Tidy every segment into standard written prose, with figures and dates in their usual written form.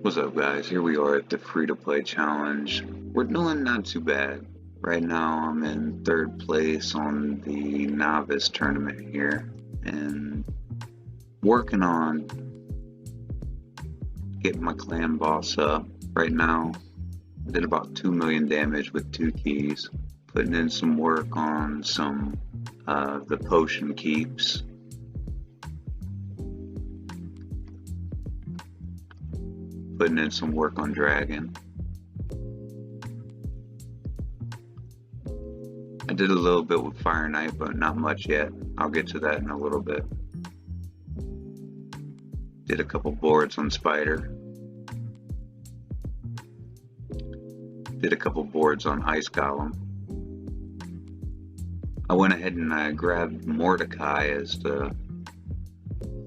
What's up, guys? Here we are at the free-to-play challenge. We're doing not too bad. Right now, I'm in third place on the novice tournament here and working on getting my clan boss up. Right now, I did about 2 million damage with 2 keys, putting in some work on some the potion keeps. Putting in some work on Dragon. I did a little bit with Fire Knight, but not much yet. I'll get to that in a little bit. Did a couple boards on Spider. Did a couple boards on Ice Golem. I went ahead and I grabbed Mordecai as the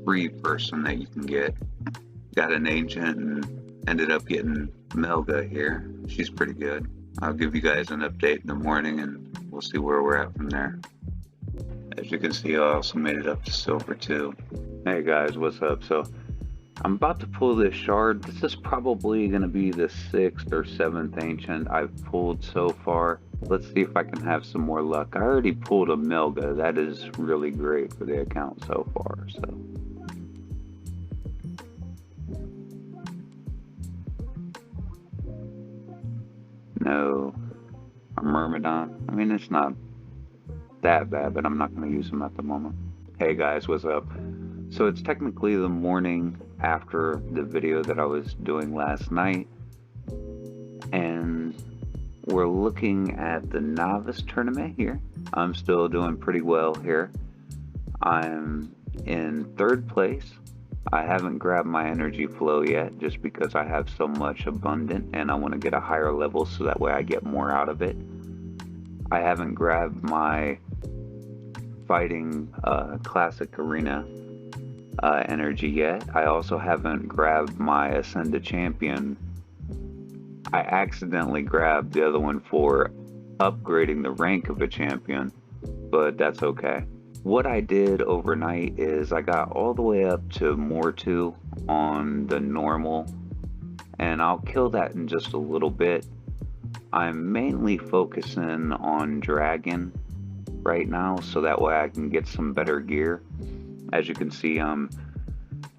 free person that you can get. Got an ancient and ended up getting Melga here. She's pretty good. I'll give you guys an update in the morning and we'll see where we're at from there. As you can see, I also made it up to silver too. Hey guys, what's up? So I'm about to pull this shard. This is probably going to be the 6th or 7th ancient I've pulled so far. Let's see if I can have some more luck. I already pulled a Melga. That is really great for the account so far. So no, a Myrmidon. I mean, it's not that bad, but I'm not going to use them at the moment. Hey guys, what's up? So it's technically the morning after the video that I was doing last night, and we're looking at the novice tournament here. I'm still doing pretty well here. I'm in 3rd place. I haven't grabbed my energy flow yet just because I have so much abundant and I want to get a higher level so that way I get more out of it. I haven't grabbed my fighting classic arena energy yet. I also haven't grabbed my ascended champion. I accidentally grabbed the other one for upgrading the rank of a champion, but that's okay. What I did overnight is I got all the way up to more 2 on the normal, and I'll kill that in just a little bit. I'm mainly focusing on Dragon right now so that way I can get some better gear. As you can see, I'm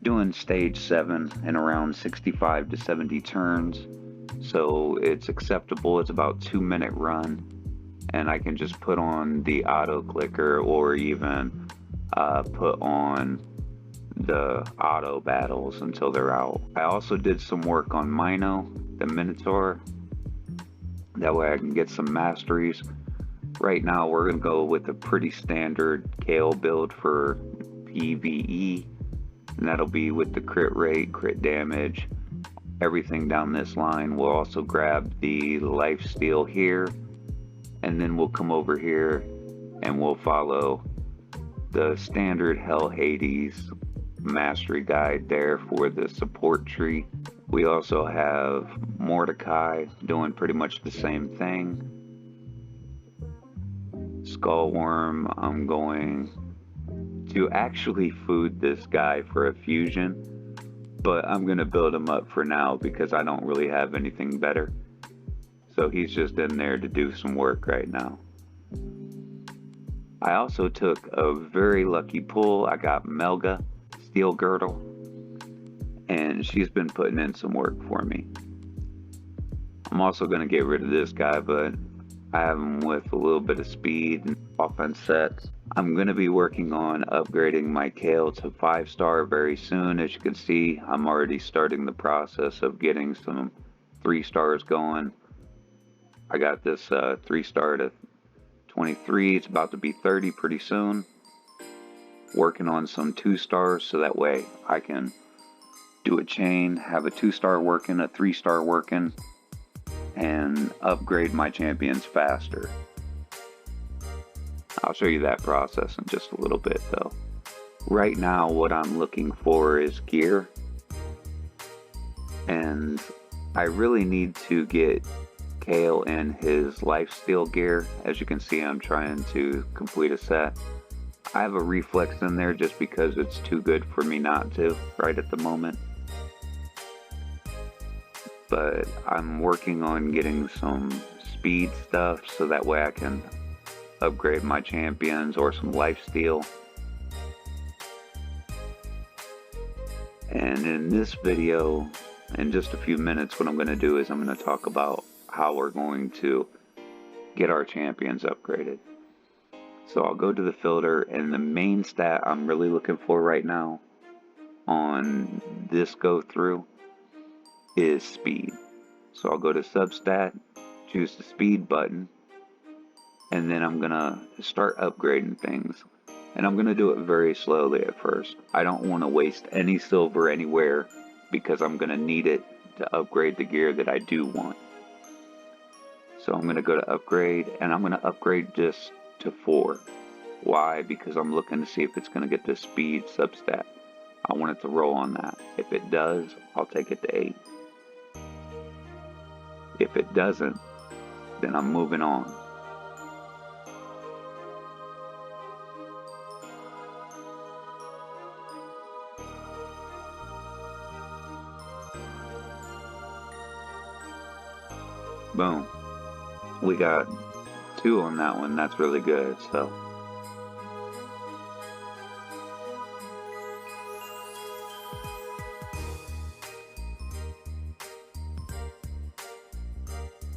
doing stage 7 in around 65 to 70 turns, so it's acceptable. It's about 2-minute run, and I can just put on the auto clicker or even put on the auto battles until they're out. I also did some work on Mino, the Minotaur. That way I can get some masteries. Right now we're going to go with a pretty standard Kale build for PvE, and that'll be with the crit rate, crit damage, everything down this line. We'll also grab the lifesteal here, and then we'll come over here and we'll follow the standard Hell Hades mastery guide there for the support tree. We also have Mordecai doing pretty much the same thing. Skullworm, I'm going to actually food this guy for a fusion, but I'm going to build him up for now because I don't really have anything better. So he's just in there to do some work right now. I also took a very lucky pull. I got Melga, Steel Girdle, and she's been putting in some work for me. I'm also going to get rid of this guy, but I have him with a little bit of speed and offense sets. I'm going to be working on upgrading my Kale to 5-star very soon. As you can see, I'm already starting the process of getting some 3-stars going. I got this 3-star to 23. It's about to be 30 pretty soon. Working on some 2-stars so that way I can do a chain, have a 2-star working, a 3-star working, and upgrade my champions faster. I'll show you that process in just a little bit though. Right now what I'm looking for is gear, and I really need to get Kale in his lifesteal gear. As you can see, I'm trying to complete a set. I have a reflex in there just because it's too good for me not to right at the moment. but I'm working on getting some speed stuff so that way I can upgrade my champions, or some lifesteal. And in this video, in just a few minutes, what I'm going to do is I'm going to talk about how we're going to get our champions upgraded. So I'll go to the filter, and the main stat I'm really looking for right now on this go through is speed. So I'll go to substat, choose the speed button, and then I'm gonna start upgrading things. And I'm gonna do it very slowly at first. I don't want to waste any silver anywhere because I'm gonna need it to upgrade the gear that I do want. So I'm gonna go to upgrade, and I'm gonna upgrade just to 4. Why? Because I'm looking to see if it's gonna get the speed substat. I want it to roll on that. If it does, I'll take it to 8. If it doesn't, then I'm moving on. Boom. We got 2 on that one. That's really good. So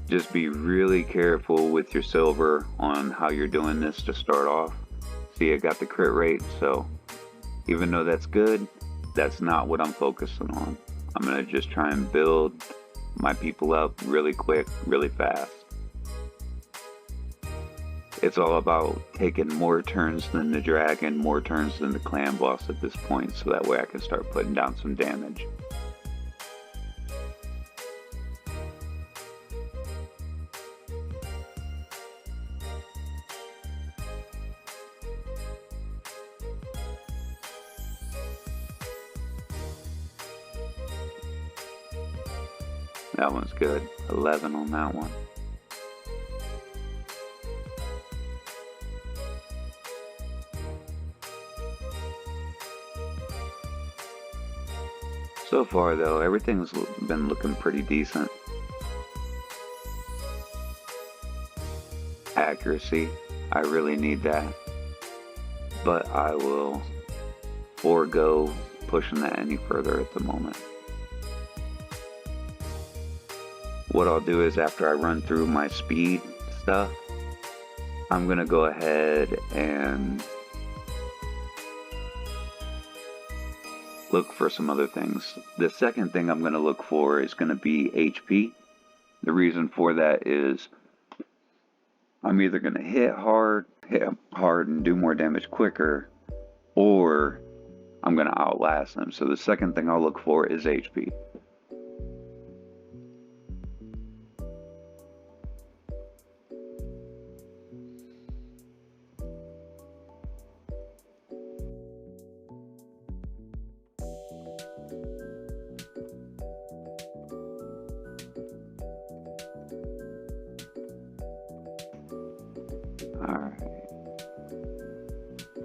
just be really careful with your silver on how you're doing this to start off. See, I got the crit rate, so even though that's good, that's not what I'm focusing on. I'm gonna just try and build my people up really quick, really fast. It's all about taking more turns than the dragon, more turns than the clan boss at this point, so that way I can start putting down some damage. That one's good. 11 on that one. So far though, everything's been looking pretty decent. Accuracy, I really need that. But I will forego pushing that any further at the moment. What I'll do is, after I run through my speed stuff, I'm gonna go ahead and look for some other things. The second thing I'm gonna look for is gonna be HP. The reason for that is I'm either gonna hit hard and do more damage quicker, or I'm gonna outlast them. So the second thing I'll look for is HP. Alright,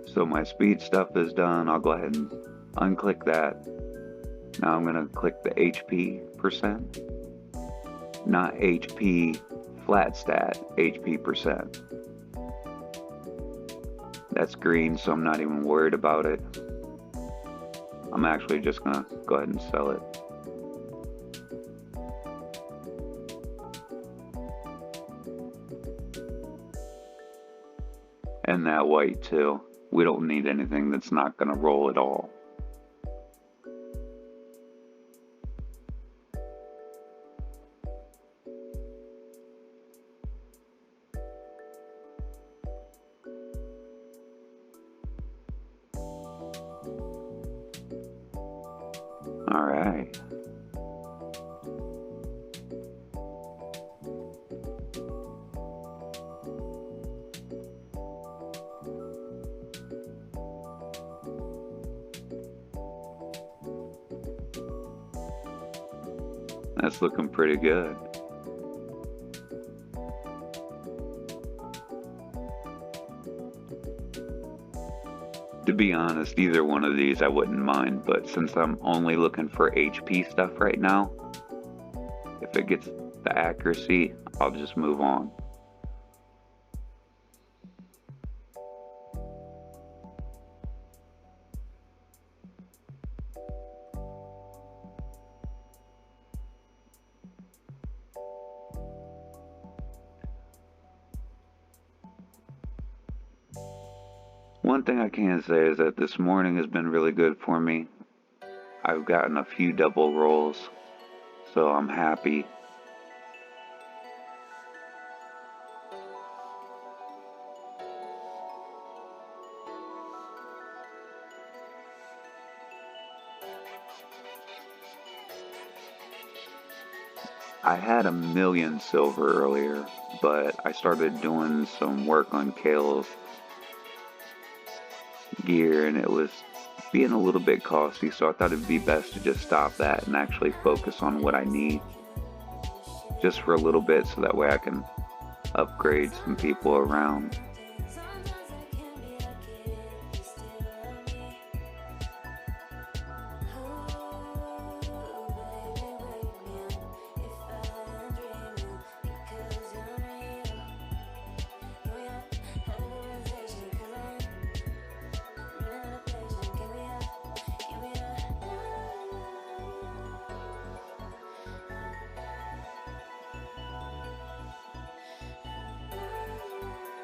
so my speed stuff is done. I'll go ahead and unclick that. Now I'm going to click the HP percent, not HP flat stat, HP percent. That's green, so I'm not even worried about it. I'm actually just going to go ahead and sell it. And that white too. We don't need anything that's not going to roll at all. All right. That's looking pretty good. To be honest, either one of these I wouldn't mind, but since I'm only looking for HP stuff right now, If it gets the accuracy, I'll just move on. One thing I can say is that this morning has been really good for me. I've gotten a few double rolls, so I'm happy. I had a million silver earlier, but I started doing some work on Kale's gear and it was being a little bit costly, so I thought it'd be best to just stop that and actually focus on what I need just for a little bit so that way I can upgrade some people around.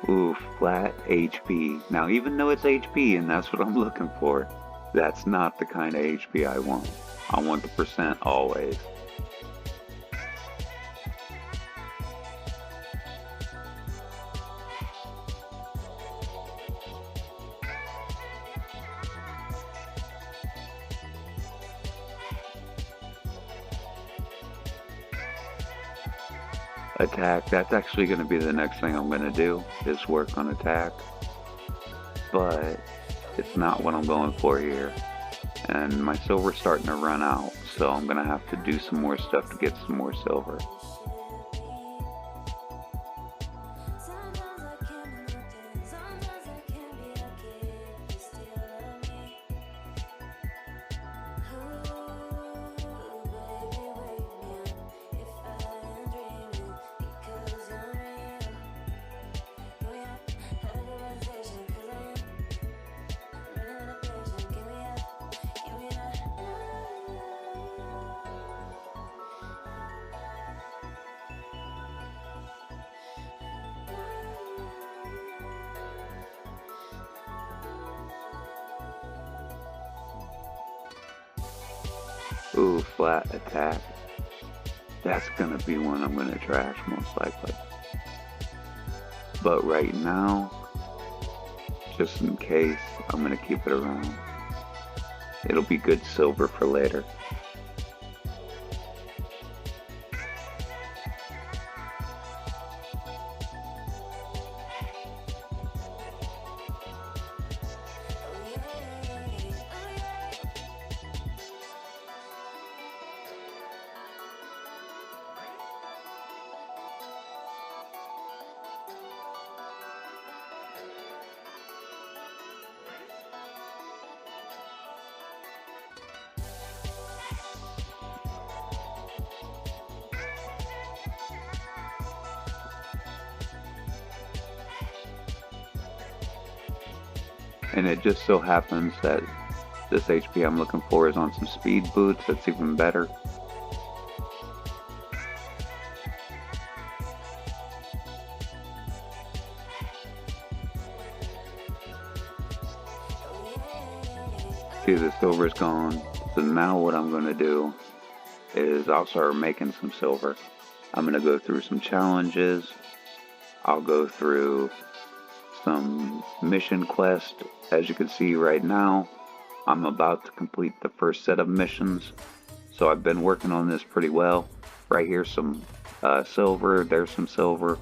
Ooh, flat HP. Now, even though it's HP and that's what I'm looking for, that's not the kind of HP I want. I want the percent always. Attack, that's actually going to be the next thing I'm going to do, is work on attack. But it's not what I'm going for here. And my silver's starting to run out, so I'm going to have to do some more stuff to get some more silver. Ooh, flat attack. That's gonna be one I'm gonna trash most likely. But right now, just in case, I'm gonna keep it around. It'll be good silver for later. And it just so happens that this HP I'm looking for is on some speed boots. That's even better. See, the silver's gone. So now what I'm going to do is I'll start making some silver. I'm going to go through some challenges. I'll go through some mission quest. As you can see right now, I'm about to complete the first set of missions, so I've been working on this pretty well. Right here's some silver, there's some silver,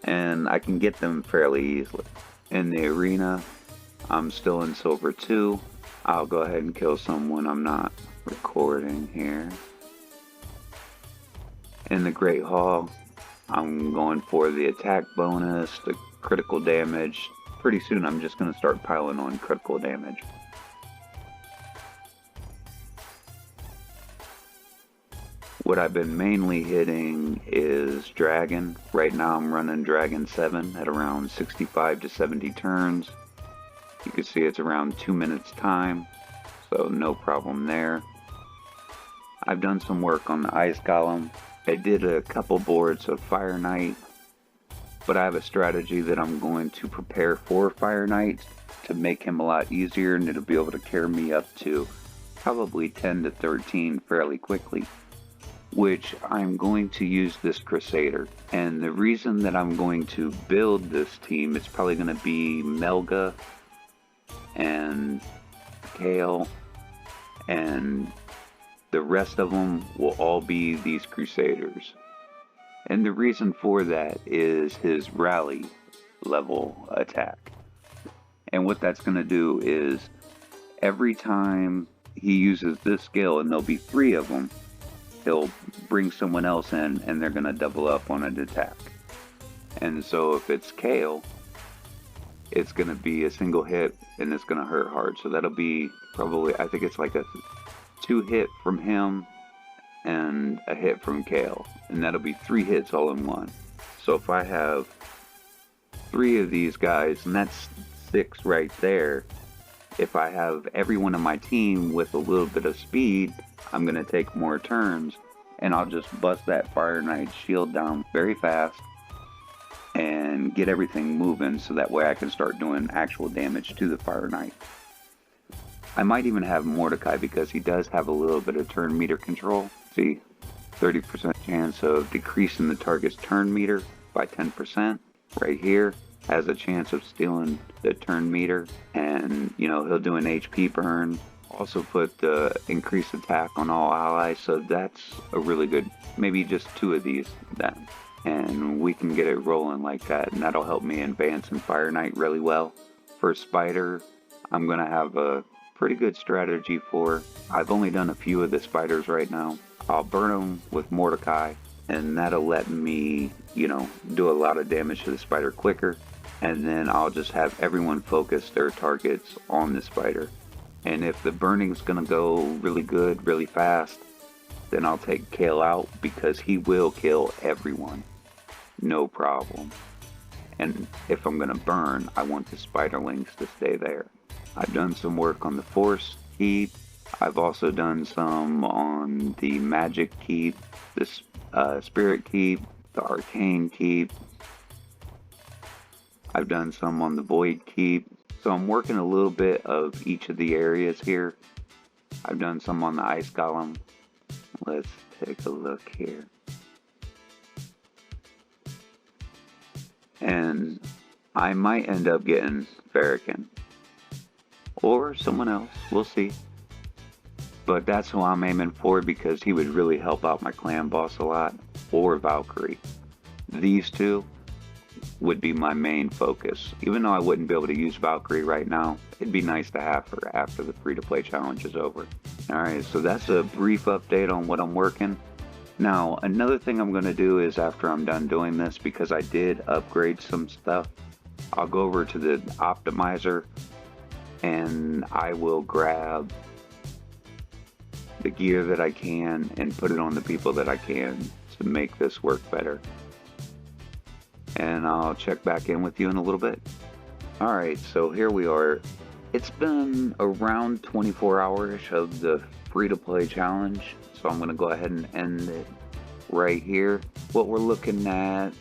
and I can get them fairly easily. In the arena, I'm still in silver 2. I'll go ahead and kill someone I'm not recording here. In the Great Hall, I'm going for the attack bonus, the critical damage. Pretty soon I'm just going to start piling on critical damage. What I've been mainly hitting is Dragon. Right now I'm running Dragon 7 at around 65 to 70 turns. You can see it's around 2 minutes time, so no problem there. I've done some work on the Ice Golem. I did a couple boards of Fire Knight, but I have a strategy that I'm going to prepare for Fire Knight to make him a lot easier, and it'll be able to carry me up to probably 10 to 13 fairly quickly, which I'm going to use this Crusader. And the reason that I'm going to build this team, it's probably going to be Melga and Kale, and the rest of them will all be these Crusaders. And the reason for that is his rally level attack. And what that's going to do is every time he uses this skill, and there'll be 3 of them, he'll bring someone else in and they're going to double up on an attack. And so if it's Kale, it's going to be a single hit and it's going to hurt hard. So that'll be probably, I think it's like a 2 hit from him and a hit from Kale. And that'll be 3 hits all in one. So if I have 3 of these guys, and that's 6 right there, if I have everyone on my team with a little bit of speed, I'm going to take more turns, and I'll just bust that Fire Knight shield down very fast and get everything moving so that way I can start doing actual damage to the Fire Knight. I might even have Mordecai because he does have a little bit of turn meter control. See, 30% chance of decreasing the target's turn meter by 10%. Right here has a chance of stealing the turn meter, and he'll do an HP burn. Also put the increased attack on all allies, so that's a really good, maybe just 2 of these then. And we can get it rolling like that, and that'll help me advance in Fire Knight really well. For Spider, I'm going to have a pretty good strategy for. I've only done a few of the spiders right now. I'll burn them with Mordecai, and that'll let me, do a lot of damage to the spider quicker. And then I'll just have everyone focus their targets on the spider. And if the burning's gonna go really good, really fast, then I'll take Kale out because he will kill everyone. No problem. And if I'm gonna burn, I want the spiderlings to stay there. I've done some work on the Force Keep. I've also done some on the Magic Keep, the Spirit Keep, the Arcane Keep. I've done some on the Void Keep. So I'm working a little bit of each of the areas here. I've done some on the Ice Golem. Let's take a look here. And I might end up getting Farrakhan. Or someone else. We'll see. But that's who I'm aiming for because he would really help out my clan boss a lot. Or Valkyrie. These 2 would be my main focus. Even though I wouldn't be able to use Valkyrie right now, it'd be nice to have her after the free-to-play challenge is over. Alright, so that's a brief update on what I'm working. Now, another thing I'm going to do is after I'm done doing this, because I did upgrade some stuff, I'll go over to the optimizer and I will grab the gear that I can and put it on the people that I can to make this work better. And I'll check back in with you in a little bit. Alright, so here we are. It's been around 24 hours of the free-to-play challenge, so I'm going to go ahead and end it right here. What we're looking at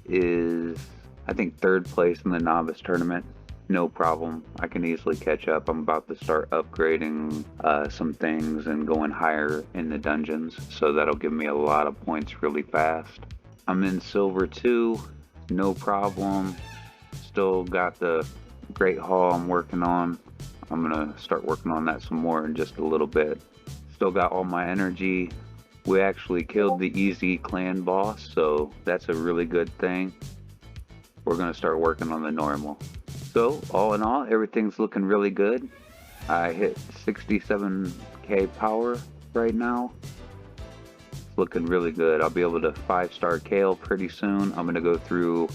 is, I think, 3rd place in the novice tournament. No problem. I can easily catch up. I'm about to start upgrading some things and going higher in the dungeons, so that'll give me a lot of points really fast. I'm in Silver 2. No problem. Still got the Great Hall I'm working on. I'm gonna start working on that some more in just a little bit. Still got all my energy. We actually killed the easy clan boss, so that's a really good thing. We're gonna start working on the normal. So all in all, everything's looking really good. I hit 67k power right now. Looking really good. I'll be able to 5-star Kale pretty soon. I'm going to go through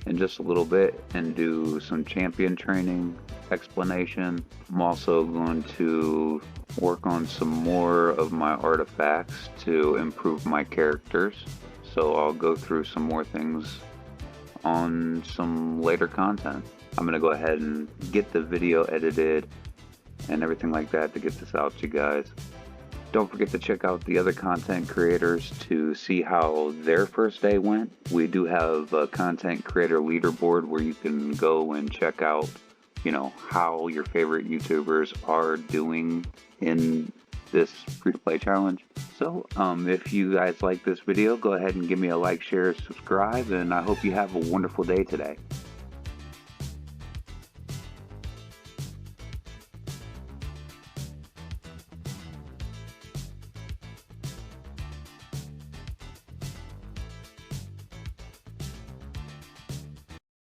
in just a little bit and do some champion training explanation. I'm also going to work on some more of my artifacts to improve my characters. So I'll go through some more things on some later content. I'm going to go ahead and get the video edited and everything like that to get this out to you guys. Don't forget to check out the other content creators to see how their first day went. We do have a content creator leaderboard where you can go and check out, how your favorite YouTubers are doing in this free-to-play challenge. So, if you guys like this video, go ahead and give me a like, share, subscribe, and I hope you have a wonderful day today.